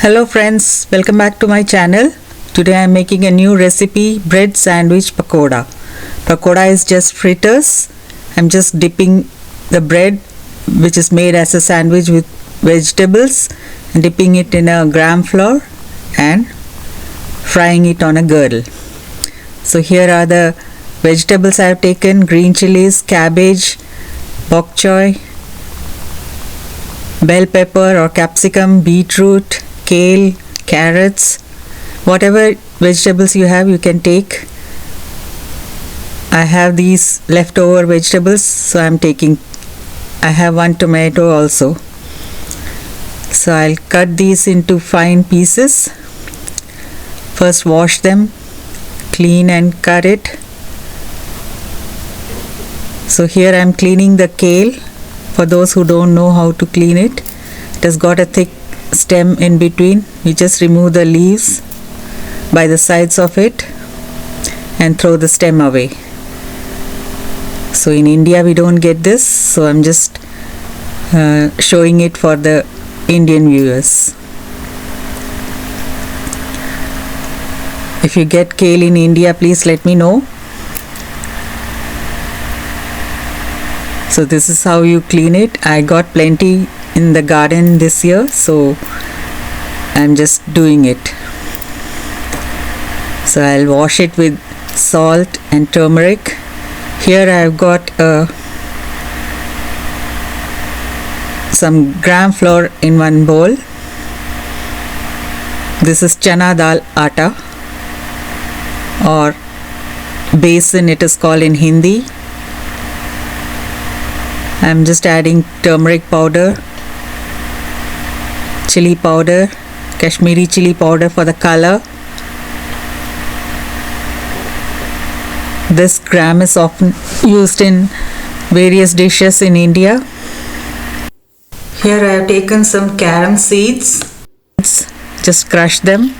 Hello friends, welcome back to my channel. Today I am making a new recipe, bread sandwich pakoda. Pakoda is just fritters. I'm just dipping the bread which is made as a sandwich with vegetables and dipping it in a gram flour and frying it on a girdle. So here are the vegetables I have taken: green chilies, cabbage, bok choy, bell pepper or capsicum, beetroot, kale, carrots, whatever vegetables you have you can take. I have these leftover vegetables, so I have one tomato also. So I'll cut these into fine pieces. First wash them, clean and cut it. So here I'm cleaning the kale. For those who don't know how to clean it, it has got a thick stem in between. You just remove the leaves by the sides of it and throw the stem away. So in India we don't get this, so I'm just showing it for the Indian viewers. If you get kale in India, please let me know. So this is how you clean it. I got plenty in the garden this year, so I'm just doing it. So I'll wash it with salt and turmeric. Here I've got some gram flour in one bowl. This is chana dal atta, or besan it is called in Hindi. I'm just adding turmeric powder, chili powder, Kashmiri chili powder for the color. This gram is often used in various dishes in India. Here I have taken some carom seeds. Just crush them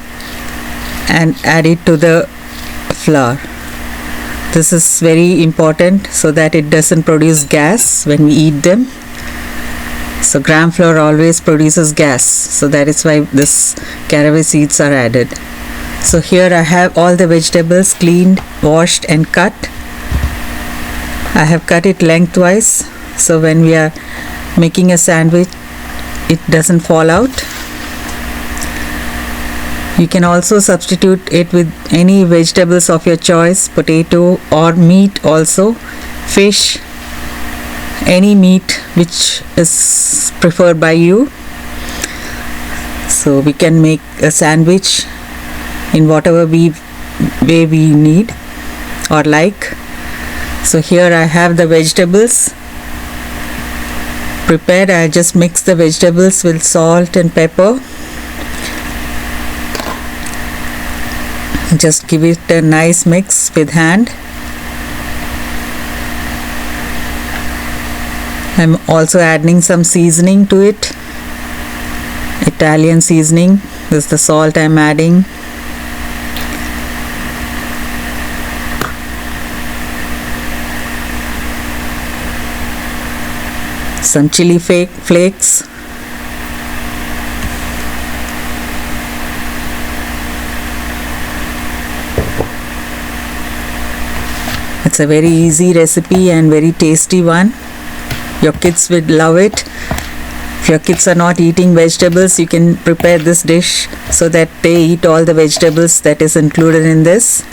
and add it to the flour. This is very important so that it doesn't produce gas when we eat them. So gram flour always produces gas, so that is why this caraway seeds are added. So here I have all the vegetables cleaned, washed and cut. I have cut it lengthwise, so when we are making a sandwich it doesn't fall out. You can also substitute it with any vegetables of your choice, potato or meat also, fish, any meat which is preferred by you. So we can make a sandwich in whatever way we need or like. So here I have the vegetables prepared. I just mix the vegetables with salt and pepper. Just give it a nice mix with hand. I'm also adding some seasoning to it, Italian seasoning. This is the salt I'm adding. Some chili flakes. It's a very easy recipe and very tasty one. Your kids will love it. If your kids are not eating vegetables, you can prepare this dish so that they eat all the vegetables that is included in this.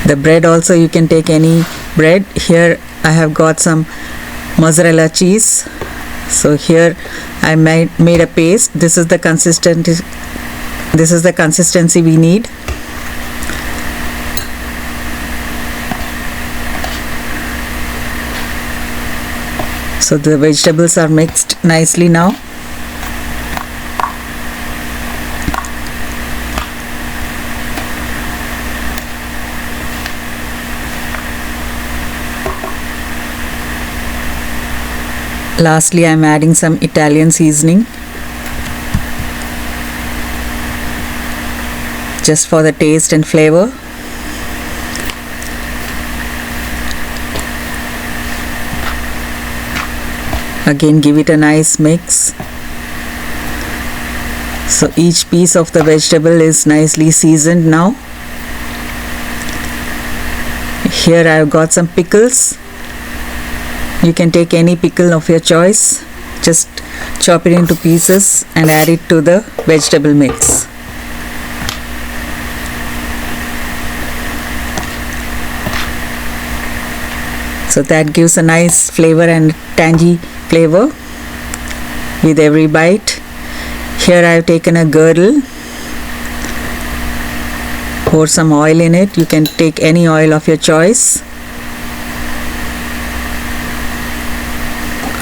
The bread also, you can take any bread. Here I have got some mozzarella cheese. So here I made a paste. This is the consistency we need. So the vegetables are mixed nicely now. Lastly, I am adding some Italian seasoning. just for the taste and flavor. Again, give it a nice mix. So each piece of the vegetable is nicely seasoned now. Here I have got some pickles. You can take any pickle of your choice. Just chop it into pieces and add it to the vegetable mix. So that gives a nice flavor and tangy flavor with every bite. Here I have taken a girdle. Pour some oil in it. You can take any oil of your choice.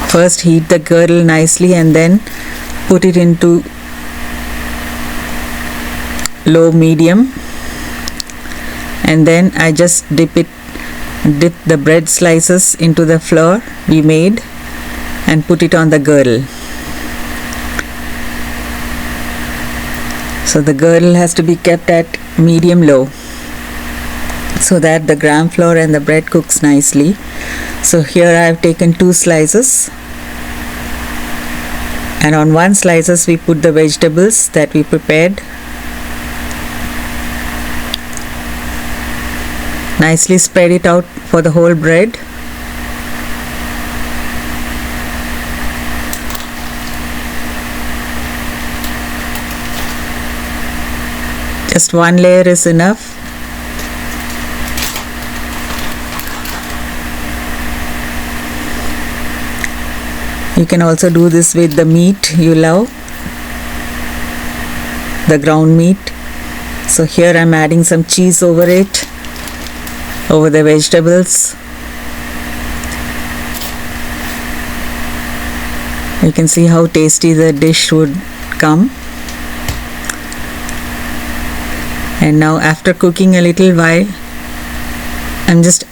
First heat the girdle nicely and then put it into low medium, and then I just dip the bread slices into the flour we made and put it on the girdle. So the girdle has to be kept at medium low so that the gram flour and the bread cooks nicely. So here I have taken 2 slices, and on one slices we put the vegetables that we prepared. Nicely spread it out for the whole bread. Just one layer is enough. You can also do this with the meat you love, the ground meat. So here I am adding some cheese over it, over the vegetables. You can see how tasty the dish would come. And now after cooking a little while, I'm just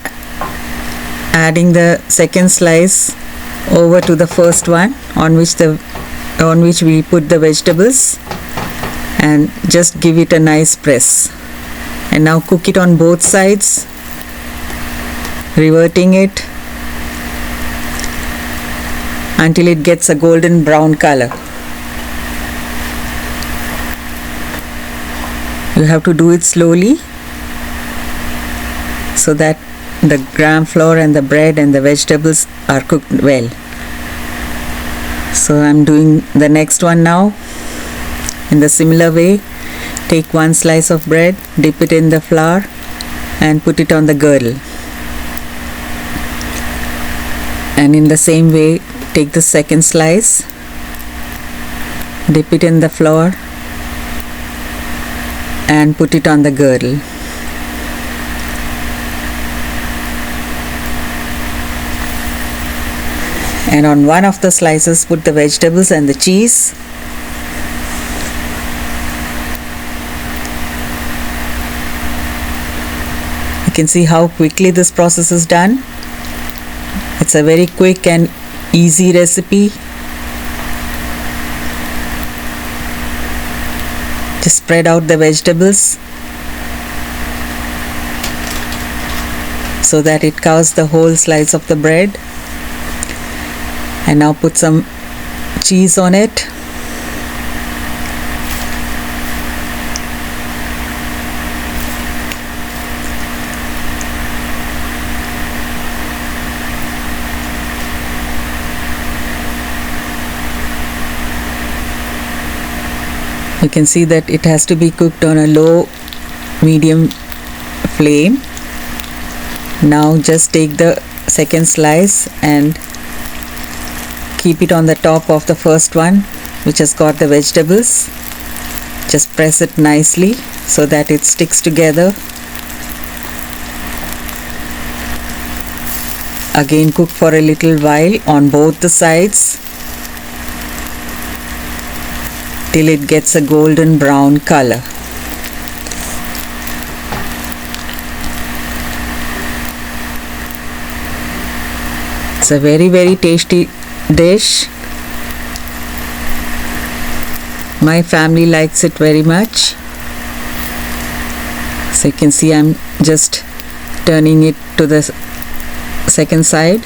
adding the second slice over to the first one on which we put the vegetables, and just give it a nice press. And now cook it on both sides, reverting it until it gets a golden brown color. You have to do it slowly so that the gram flour and the bread and the vegetables are cooked well. So I'm doing the next one now. In the similar way, take one slice of bread, dip it in the flour and put it on the girdle. And in the same way, take the second slice, dip it in the flour and put it on the girdle. And on one of the slices put the vegetables and the cheese. You can see how quickly this process is done. It's a very quick and easy recipe. Just spread out the vegetables so that it covers the whole slice of the bread. And now put some cheese on it. You can see that it has to be cooked on a low medium flame. Now just take the second slice and keep it on the top of the first one, which has got the vegetables. Just press it nicely so that it sticks together. Again, cook for a little while on both the sides till it gets a golden brown color. It's a very, very tasty dish. My family likes it very much. So you can see I'm just turning it to the second side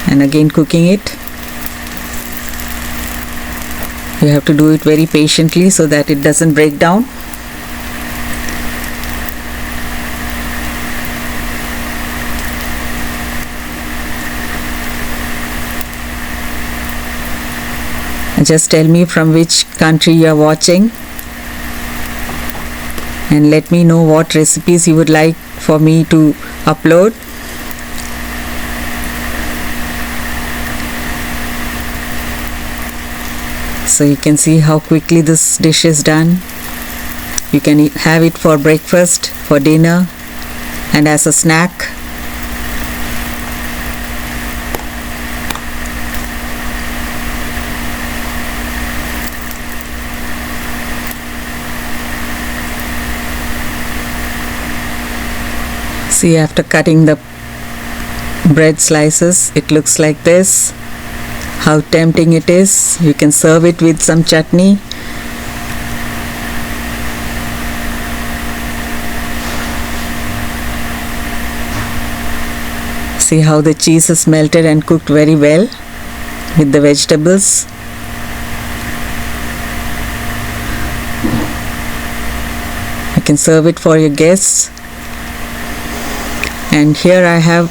and again cooking it. You have to do it very patiently so that it doesn't break down. Just tell me from which country you are watching and let me know what recipes you would like for me to upload. So you can see how quickly this dish is done. You can have it for breakfast, for dinner, and as a snack. See, after cutting the bread slices, it looks like this. How tempting it is. You can serve it with some chutney. See how the cheese is melted and cooked very well with the vegetables. You can serve it for your guests. And here I have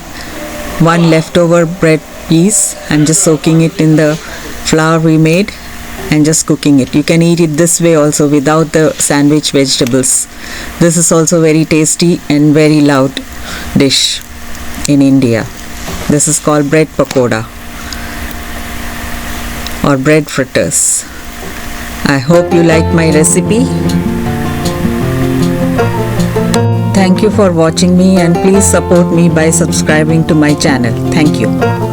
one leftover bread piece. I'm just soaking it in the flour we made and just cooking it. You can eat it this way also without the sandwich vegetables. This is also very tasty and very loved dish in India. This is called bread pakoda or bread fritters. I hope you like my recipe. Thank you for watching me and please support me by subscribing to my channel. Thank you.